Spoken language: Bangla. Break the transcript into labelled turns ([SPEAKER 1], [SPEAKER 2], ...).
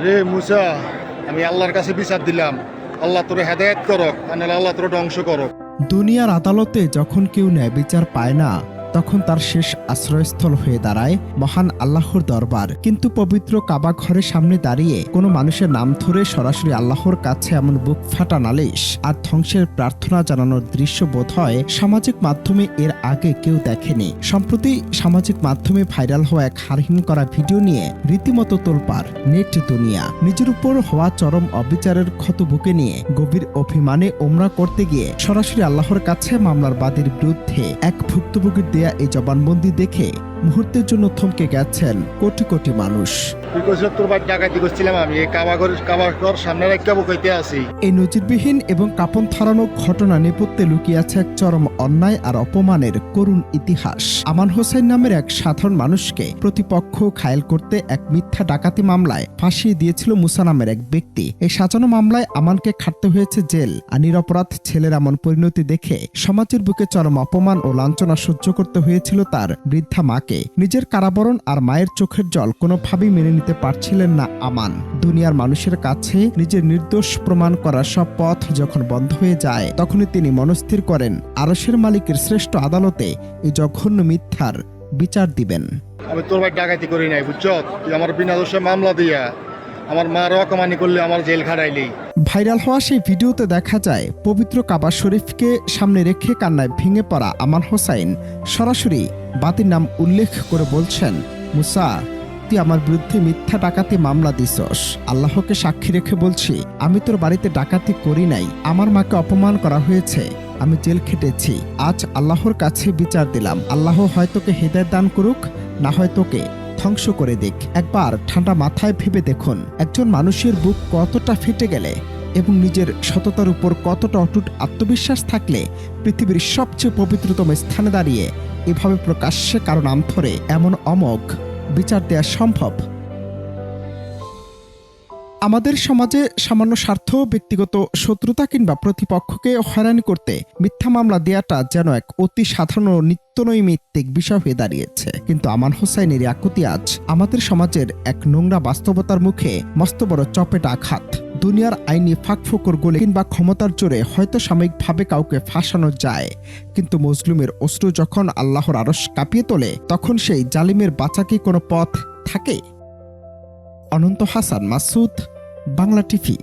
[SPEAKER 1] রে মুসা, আমি আল্লাহর কাছে বিচার দিলাম, আল্লাহ তোরে হেদায়েত করক, আর নাহলে আল্লাহ তোরে ধ্বংস করক।
[SPEAKER 2] দুনিয়ার আদালতে যখন কেউ ন্যায় বিচার পায় না, তখন তার শেষ আশ্রয়স্থল হয়ে দাঁড়ায় মহান আল্লাহর দরবার। কিন্তু পবিত্র কাবা ঘরের সামনে দাঁড়িয়ে কোনো মানুষের নাম ধরে সরাসরি আল্লাহর কাছে এমন বুক ফাটা নালিশ আর ধ্বংসের প্রার্থনা জানানোর দৃশ্য বোধ হয় সামাজিক মাধ্যমে এর আগে কেউ দেখেনি। সম্প্রতি সামাজিক মাধ্যমে ভাইরাল হওয়া এক হারহীন করা ভিডিও নিয়ে রীতিমতো তোলপাড় নেট দুনিয়া। নিজের উপর হওয়া চরম অবিচারের ক্ষত বুকে নিয়ে গভীর অভিমানে ওমরা করতে গিয়ে সরাসরি আল্লাহর কাছে মামলার বাদীর বিরুদ্ধে এক ভুক্তভোগীর দেয়া এই জবানবন্দি দেখে মুহূর্তের জন্য থমকে গেছেন কোটি কোটি মানুষ।
[SPEAKER 1] তুই কইছিস তোর বাড়ি ডাকাতি করছিলাম, আমি এই কাবা ঘর সামনে রেখে বুকাইতে আছি।
[SPEAKER 2] এই নজিরবিহীন এবং কাঁপন ছড়ানো ঘটনা নেপথ্যে লুকিয়ে আছে এক চরম অন্যায় আর অপমানের করুণ ইতিহাস। আমান হোসেন নামের এক সাধারণ মানুষকে প্রতিপক্ষ ঘায়েল করতে এক মিথ্যা ডাকাতি মামলায় ফাঁসিয়ে দিয়েছিল মুসা নামের এক ব্যক্তি। এই সাজানো মামলায় আমানকে খাটতে হয়েছে জেল। আর নিরপরাধ ছেলের এমন পরিণতি দেখে সমাজের বুকে চরম অপমান ও লাঞ্ছনা সহ্য করতে হয়েছিল তার বৃদ্ধা মাকে। নিজের কারাবরণ আর মায়ের চোখের জল কোনোভাবেই মেনে নিতে পারছিলেন না আমান। দুনিয়ার মানুষের কাছে নিজের নির্দোষ প্রমাণ করার সব পথ যখন বন্ধ হয়ে যায়, তখনই তিনি মনস্থির করেন আরশের মালিকের শ্রেষ্ঠ আদালতে এই জঘন্য মিথ্যার বিচার দিবেন।
[SPEAKER 1] আমি তোর বাড়ি ডাকাতি করি নাই, বুঝছ? তুই আমার বিনা দোষে মামলা দিয়া আমার মার অকমানি করলে আমার জেল খাটাইলি।
[SPEAKER 2] ভাইরাল হওয়া সেই ভিডিওতে দেখা যায় পবিত্র কাবা শরীফকে সামনে রেখে কান্নায় ভেঙে পড়া আমান হোসাইন সরাসরি বাতির নাম উল্লেখ করে বলছেন, মুসা, তুই আমার বিরুদ্ধে মিথ্যা ডাকাতি মামলা দিছস। আল্লাহকে সাক্ষী রেখে বলছি, আমি তোর বাড়িতে ডাকাতি করি নাই। আমার মাকে অপমান করা হয়েছে, আমি জেল খেটেছি। আজ আল্লাহর কাছে বিচার দিলাম। আল্লাহ হয় তোকে হেদায়েত দান করুক, না হয় তোকে ধ্বংস করে দিক। একবার ঠান্ডা মাথায় ভেবে দেখুন, একজন মানুষের বুক কতটা ফেটে গেলে এবং নিজের সততার উপর কতটা অটুট আত্মবিশ্বাস থাকলে পৃথিবীর সবচেয়ে পবিত্রতম স্থানে দাঁড়িয়ে এভাবে প্রকাশ্যে কারো নাম ধরে এমন অমোঘ বিচার দেওয়া সম্ভব। আমাদের সমাজে সামান্য স্বার্থ, ব্যক্তিগত শত্রুতা কিংবা প্রতিপক্ষকে হয়রানি করতে মিথ্যা মামলা দেওয়াটা যেন এক অতি সাধারণ ও নিত্যনৈমিত্তিক বিষয় হয়ে দাঁড়িয়েছে। কিন্তু আমান হোসাইনের আকুতি আজ আমাদের সমাজের এক নোংরা বাস্তবতার মুখে মস্ত বড় চপেটা আঘাত। দুনিয়ার আইনি ফাঁকফোকর গলে কিংবা ক্ষমতার জোরে হয়তো সাময়িকভাবে কাউকে ফাঁসানো যায়, কিন্তু মজলুমের অশ্রু যখন আল্লাহর আরশ কাঁপিয়ে তোলে, তখন সেই জালিমের বাঁচা কি কোনো পথ থাকে? অনন্ত হাসান মাসুদ, বাংলা টিভি।